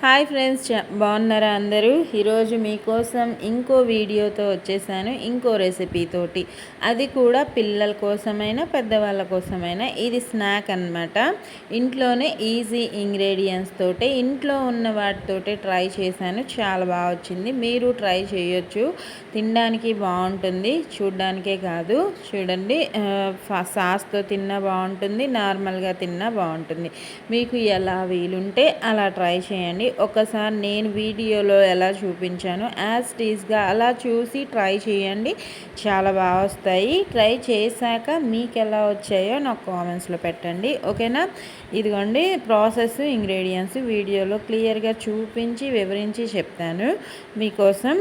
Hi friends, బాగున్నారా అందరూ? ఈరోజు మీకోసం ఇంకో వీడియోతో వచ్చేసాను, ఇంకో రెసిపీతోటి. అది కూడా పిల్లల కోసమైనా పెద్దవాళ్ళ కోసమైనా. ఇది స్నాక్ అన్నమాట. ఇంట్లోనే ఈజీ ఇంగ్రీడియంట్స్ తోటి, ఇంట్లో ఉన్న వాటితోటి ట్రై చేశాను. చాలా బాగా వచ్చింది. మీరు ట్రై చేయొచ్చు. తినడానికి బాగుంటుంది, చూడ్డానికే కాదు. చూడండి, సాస్తో తిన్నా బాగుంటుంది, నార్మల్గా తిన్నా బాగుంటుంది. మీకు ఎలా వీలుంటే అలా ట్రై చేయండి. ఒకసారి నేను వీడియోలో ఎలా చూపించానో యాజ్ టీజ్గా అలా చూసి ట్రై చేయండి. చాలా బాగా వస్తాయి. ట్రై చేశాక మీకు ఎలా వచ్చాయో నాకు కామెంట్స్లో పెట్టండి, ఓకేనా? ఇదిగోండి ప్రాసెస్, ఇంగ్రీడియంట్స్ వీడియోలో క్లియర్గా చూపించి వివరించి చెప్తాను. మీకోసం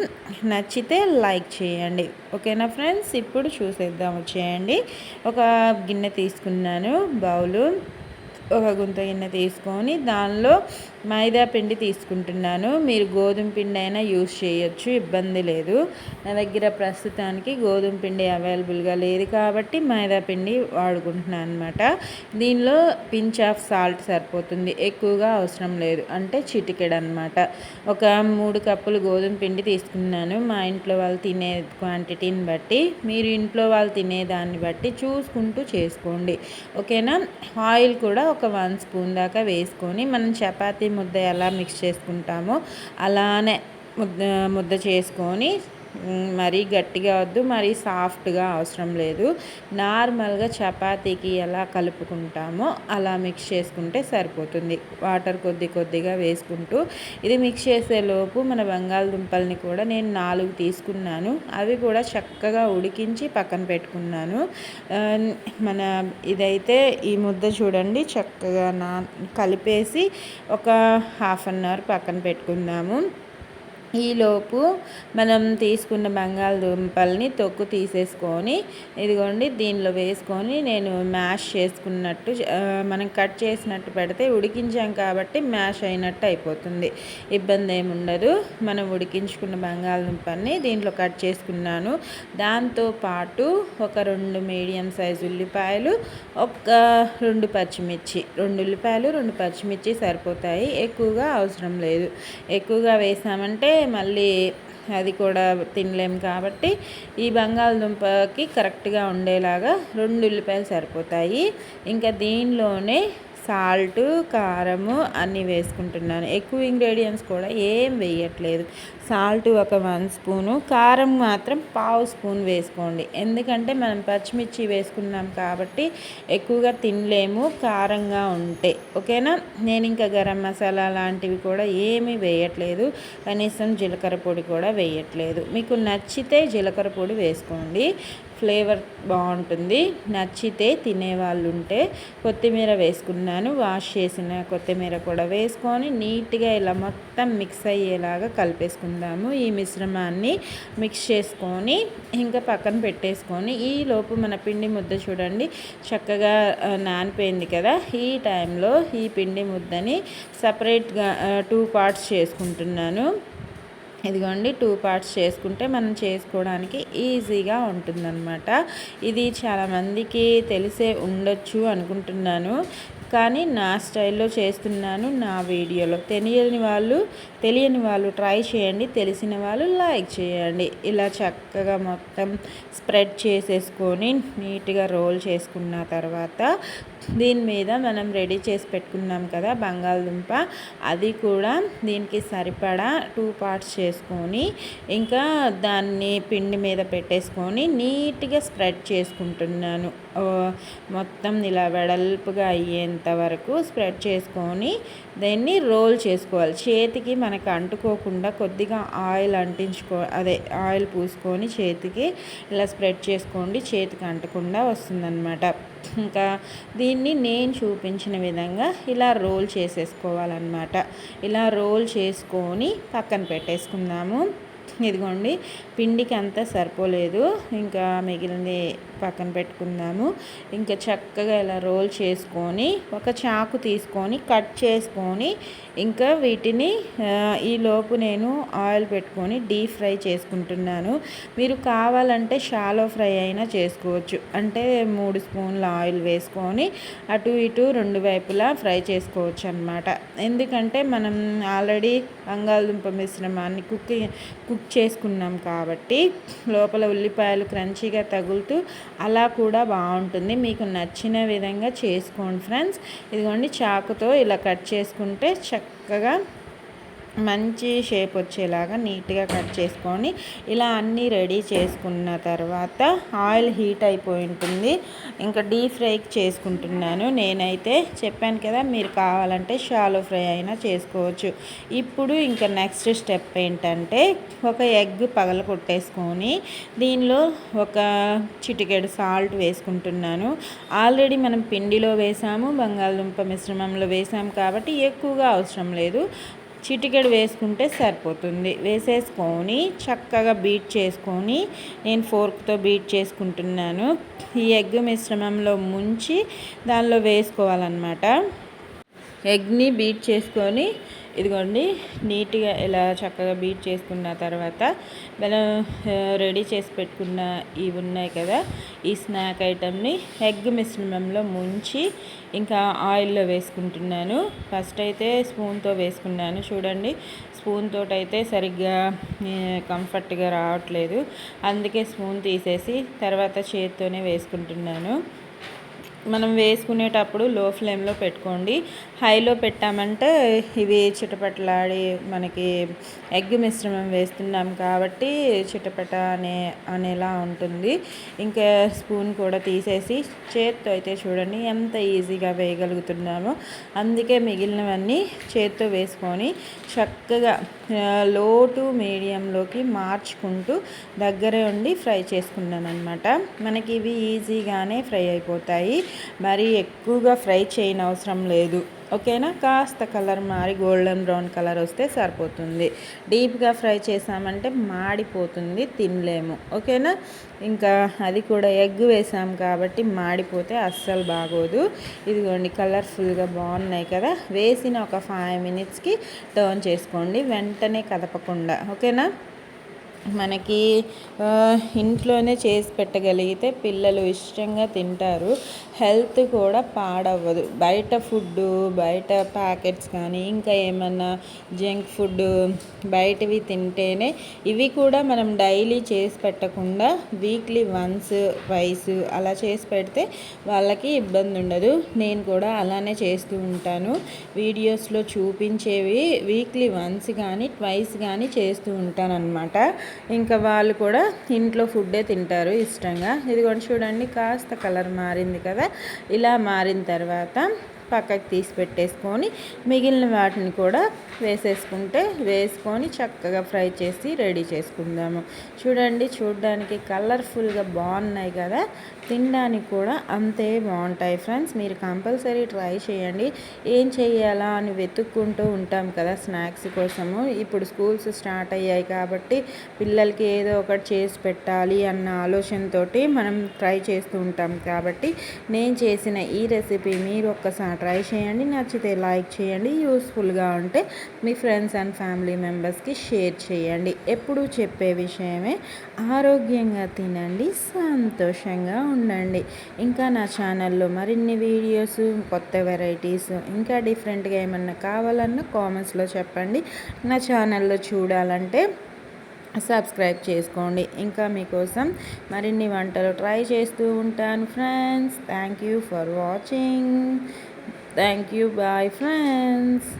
నచ్చితే లైక్ చేయండి, ఓకేనా ఫ్రెండ్స్? ఇప్పుడు చూసేద్దాం, వచ్చేయండి. ఒక గిన్నె తీసుకున్నాను, బౌలు. ఒక గుంత గిన్నె తీసుకొని దానిలో మైదా పిండి తీసుకుంటున్నాను. మీరు గోధుమ పిండి అయినా యూస్ చేయొచ్చు, ఇబ్బంది లేదు. నా దగ్గర ప్రస్తుతానికి గోధుమ పిండి అవైలబుల్గా లేదు కాబట్టి మైదా పిండి వాడుకుంటున్నాను అనమాట. దీనిలో పించ్ ఆఫ్ సాల్ట్ సరిపోతుంది, ఎక్కువగా అవసరం లేదు, అంటే చిటికెడు అనమాట. ఒక 3 కప్పులు గోధుమ పిండి తీసుకున్నాను. మా ఇంట్లో వాళ్ళు తినే క్వాంటిటీని బట్టి, మీరు ఇంట్లో వాళ్ళు తినేదాన్ని బట్టి చూసుకుంటూ చేసుకోండి, ఓకేనా? ఆయిల్ కూడా ఒక 1 స్పూన్ దాకా వేసుకొని, మనం చపాతీ ముద్ద ఎలా మిక్స్ చేసుకుంటామో అలానే ముద్ద చేసుకొని, మరీ గట్టిగా వద్దు, మరీ సాఫ్ట్గా అవసరం లేదు. నార్మల్గా చపాతీకి ఎలా కలుపుకుంటామో అలా మిక్స్ చేసుకుంటే సరిపోతుంది. వాటర్ కొద్దిగా వేసుకుంటూ ఇది మిక్స్ చేసేలోపు మన బంగాళదుంపల్ని కూడా నేను 4 తీసుకున్నాను. అవి కూడా చక్కగా ఉడికించి పక్కన పెట్టుకున్నాను. మన ఇదైతే ఈ ముద్ద చూడండి, చక్కగా కలిపేసి ఒక హాఫ్ అన్ అవర్ పక్కన పెట్టుకుందాము. ఈలోపు మనం తీసుకున్న బంగాళదుంపల్ని తొక్కు తీసేసుకొని, ఇదిగోండి దీనిలో వేసుకొని నేను మ్యాష్ చేసుకున్నట్టు, మనం కట్ చేసినట్టు పెడితే ఉడికించాం కాబట్టి మ్యాష్ అయినట్టు అయిపోతుంది, ఇబ్బంది ఏమి ఉండదు. మనం ఉడికించుకున్న బంగాళదుంపల్ని దీంట్లో కట్ చేసుకున్నాను. దాంతోపాటు ఒక 2 మీడియం సైజు ఉల్లిపాయలు, ఒక 2 పచ్చిమిర్చి. 2 ఉల్లిపాయలు 2 పచ్చిమిర్చి సరిపోతాయి, ఎక్కువగా అవసరం లేదు. ఎక్కువగా వేసామంటే మళ్ళీ అది కూడా తినలేము కాబట్టి ఈ బంగాళదుంపకి కరెక్ట్గా ఉండేలాగా 2 ఉల్లిపాయలు సరిపోతాయి. ఇంకా దీనిలోనే సాల్టు, కారము అన్నీ వేసుకుంటున్నాను. ఎక్కువ ఇంగ్రీడియంట్స్ కూడా ఏం వేయట్లేదు. సాల్ట్ ఒక 1 స్పూను, కారం మాత్రం 1/2 స్పూన్ వేసుకోండి. ఎందుకంటే మనం పచ్చిమిర్చి వేసుకున్నాం కాబట్టి ఎక్కువగా తినలేము కారంగా ఉంటే, ఓకేనా? నేను ఇంకా గరం మసాలా లాంటివి కూడా ఏమీ వేయట్లేదు, కనీసం జీలకర్ర పొడి కూడా వేయట్లేదు. మీకు నచ్చితే జీలకర్ర పొడి వేసుకోండి, ఫ్లేవర్ బాగుంటుంది. నచ్చితే తినేవాళ్ళు ఉంటే కొత్తిమీర వేసుకున్నాను. వాష్ చేసిన కొత్తిమీర కూడా వేసుకొని నీట్గా ఇలా మొత్తం మిక్స్ అయ్యేలాగా కలిపేసుకుందాము. ఈ మిశ్రమాన్ని మిక్స్ చేసుకొని ఇంకా పక్కన పెట్టేసుకొని, ఈలోపు మన పిండి ముద్ద చూడండి చక్కగా నానిపోయింది కదా. ఈ టైంలో ఈ పిండి ముద్దని సపరేట్గా 2 పార్ట్స్ చేసుకుంటున్నాను. ఇదిగోండి 2 పార్ట్స్ చేసుకుంటే మనం చేసుకోవడానికి ఈజీగా ఉంటుందన్నమాట. ఇది చాలామందికి తెలిసే ఉండొచ్చు అనుకుంటున్నాను, కానీ నా స్టైల్లో చేస్తున్నాను, నా వీడియోలో. తెలియని వాళ్ళు ట్రై చేయండి, తెలిసిన వాళ్ళు లైక్ చేయండి. ఇలా చక్కగా మొత్తం స్ప్రెడ్ చేసేసుకొని నీట్గా రోల్ చేసుకున్న తర్వాత దీని మీద మనం రెడీ చేసి పెట్టుకున్నాం కదా బంగాళదుంప, అది కూడా దీనికి సరిపడా 2 పార్ట్స్ చేసుకొని ఇంకా దాన్ని పిండి మీద పెట్టేసుకొని నీట్గా స్ప్రెడ్ చేసుకుంటున్నాను. మొత్తం ఇలా వెడల్పుగా అయ్యేంత వరకు స్ప్రెడ్ చేసుకొని దాన్ని రోల్ చేసుకోవాలి. చేతికి మనకు అంటుకోకుండా కొద్దిగా ఆయిల్ ఆయిల్ పూసుకొని చేతికి ఇలా స్ప్రెడ్ చేసుకోండి, చేతికి అంటకుండా వస్తుందన్నమాట. ఇంకా దీన్ని నేను చూపించిన విధంగా ఇలా రోల్ చేసేసుకోవాలన్నమాట. ఇలా రోల్ చేసుకొని పక్కన పెట్టేసుకుందాము. ఇదిగోండి పిండికి అంతా సరిపోలేదు, ఇంకా మిగిలింది పక్కన పెట్టుకుందాము. ఇంకా చక్కగా ఇలా రోల్ చేసుకొని ఒక చాకు తీసుకొని కట్ చేసుకొని ఇంకా వీటిని ఈలోపు నేను ఆయిల్ పెట్టుకొని డీప్ ఫ్రై చేసుకుంటున్నాను. మీరు కావాలంటే షాలో ఫ్రై అయినా చేసుకోవచ్చు. అంటే 3 స్పూన్ల ఆయిల్ వేసుకొని అటు ఇటు 2 వైపులా ఫ్రై చేసుకోవచ్చు అన్నమాట. ఎందుకంటే మనం ఆల్రెడీ బంగాళదుంప మిశ్రమాన్ని కుక్ చేసుకున్నాం కాబట్టి లోపల ఉల్లిపాయలు క్రంచీగా తగులుతూ అలా కూడా బాగుంటుంది. మీకు నచ్చిన విధంగా చేసుకోండి ఫ్రెండ్స్. ఇదిగోండి చాకుతో ఇలా కట్ చేసుకుంటే చక్కగా మంచి షేప్ వచ్చేలాగా నీట్గా కట్ చేసుకొని ఇలా అన్నీ రెడీ చేసుకున్న తర్వాత ఆయిల్ హీట్ అయిపోయి ఉంటుంది. ఇంకా డీప్ ఫ్రైకి చేసుకుంటున్నాను. నేనైతే చెప్పాను కదా, మీరు కావాలంటే షాలో ఫ్రై అయినా చేసుకోవచ్చు. ఇప్పుడు ఇంకా నెక్స్ట్ స్టెప్ ఏంటంటే ఒక ఎగ్ పగలగొట్టేసుకొని దీనిలో ఒక చిటికెడు సాల్ట్ వేసుకుంటున్నాను. ఆల్రెడీ మనం పిండిలో వేసాము, బంగాళదుంప మిశ్రమంలో వేసాము కాబట్టి ఎక్కువగా అవసరం లేదు. చిటికెడు వేసుకుంటే సరిపోతుంది. వేసేసుకొని చక్కగా బీట్ చేసుకొని నేను ఫోర్క్తో బీట్ చేసుకుంటున్నాను. ఈ ఎగ్ మిశ్రమంలో ముంచి దానిలో వేసుకోవాలన్నమాట. ఎగ్ని బీట్ చేసుకొని ఇదిగోండి నీట్గా ఇలా చక్కగా బీట్ చేసుకున్న తర్వాత మనం రెడీ చేసి పెట్టుకున్న ఇవి ఉన్నాయి కదా, ఈ స్నాక్ ఐటమ్ని ఎగ్ మిశ్రమంలో ముంచి ఇంకా ఆయిల్లో వేసుకుంటున్నాను. ఫస్ట్ అయితే స్పూన్తో వేసుకున్నాను. చూడండి, స్పూన్ తోటి అయితే సరిగ్గా కంఫర్ట్గా రావట్లేదు. అందుకే స్పూన్ తీసేసి తర్వాత చేత్తోనే వేసుకుంటున్నాను. మనం వేసుకునేటప్పుడు లో ఫ్లేమ్లో పెట్టుకోండి. హైలో పెట్టామంటే ఇవి చిటపటలాడి మనకి ఎగ్ మిశ్రమం వేస్తున్నాం కాబట్టి చిటపట అనేలా ఉంటుంది. ఇంకా స్పూన్ కూడా తీసేసి చేత్తో అయితే చూడండి ఎంత ఈజీగా వేయగలుగుతున్నామో. అందుకే మిగిలినవన్నీ చేత్తో వేసుకొని చక్కగా లో టు మీడియంలోకి మార్చుకుంటూ దగ్గరే ఉండి ఫ్రై చేసుకున్నాను అనమాట. మనకి ఇవి ఈజీగానే ఫ్రై అయిపోతాయి. మరి ఎక్కువగా ఫ్రై చేయనవసరం లేదు. ఓకేనా, కాస్త కలర్ మారి గోల్డెన్ బ్రౌన్ కలర్ వస్తే సరిపోతుంది. డీప్గా ఫ్రై చేసామంటే మాడిపోతుంది, తినలేము. ఓకేనా, ఇంకా అది కూడా ఎగ్ వేసాం కాబట్టి మాడిపోతే అస్సలు బాగోదు. ఇదిగోండి కలర్ఫుల్గా బాగున్నాయి కదా. వేసిన ఒక 5 మినిట్స్కి టర్న్ చేసుకోండి, వెంటనే కదపకుండా. ఓకేనా, మనకి ఇంట్లోనే చేసి పెట్టగలిగితే పిల్లలు ఇష్టంగా తింటారు. హెల్త్ కూడా పాడవ్వదు. బయట ఫుడ్డు, బయట ప్యాకెట్స్ కానీ ఇంకా ఏమన్నా జంక్ ఫుడ్ బయటవి తింటేనే, ఇవి కూడా మనం డైలీ చేసి పెట్టకుండా వీక్లీ వన్స్ ట్వైస్ అలా చేసి పెడితే వాళ్ళకి ఇబ్బంది ఉండదు. నేను కూడా అలానే చేస్తూ ఉంటాను. వీడియోస్లో చూపించేవి వీక్లీ వన్స్ కానీ ట్వైస్ కానీ చేస్తూ ఉంటాను అన్నమాట. ఇంకా వాళ్ళు కూడా ఇంట్లో ఫుడ్డే తింటారు ఇష్టంగా. ఇదిగోండి చూడండి కాస్త కలర్ మారింది కదా. ఇలా మారిన తర్వాత పక్కకి తీసి పెట్టేసుకొని మిగిలిన వాటిని కూడా వేసుకొని చక్కగా ఫ్రై చేసి రెడీ చేసుకుందాము. చూడండి, చూడడానికి కలర్ఫుల్గా బాగున్నాయి కదా, తినడానికి కూడా అంతే బాగుంటాయి ఫ్రెండ్స్. మీరు కంపల్సరీ ట్రై చేయండి. ఏం చేయాలా అని వెతుక్కుంటూ ఉంటాం కదా స్నాక్స్ కోసము. ఇప్పుడు స్కూల్స్ స్టార్ట్ అయ్యాయి కాబట్టి పిల్లలకి ఏదో ఒకటి చేసి పెట్టాలి అన్న ఆలోచనతోటి మనం ట్రై చేస్తూ ఉంటాం కాబట్టి నేను చేసిన ఈ రెసిపీ మీరు ఒక్కసారి ట్రై చేయండి. నచ్చితే లైక్ చేయండి. యూస్ఫుల్గా ఉంటే మీ ఫ్రెండ్స్ అండ్ ఫ్యామిలీ మెంబర్స్కి షేర్ చేయండి. ఎప్పుడూ చెప్పే విషయమే, ఆరోగ్యంగా తినండి, సంతోషంగా ఉండండి. ఇంకా నా ఛానల్లో మరిన్ని వీడియోస్, కొత్త వెరైటీస్, ఇంకా డిఫరెంట్గా ఏమన్నా కావాలన్నా కామెంట్స్లో చెప్పండి. నా ఛానల్లో చూడాలంటే సబ్స్క్రైబ్ చేసుకోండి. ఇంకా మీకోసం మరిన్ని వంటలు ట్రై చేస్తూ ఉంటాను friends. Thank you for watching. Thank you. Bye friends.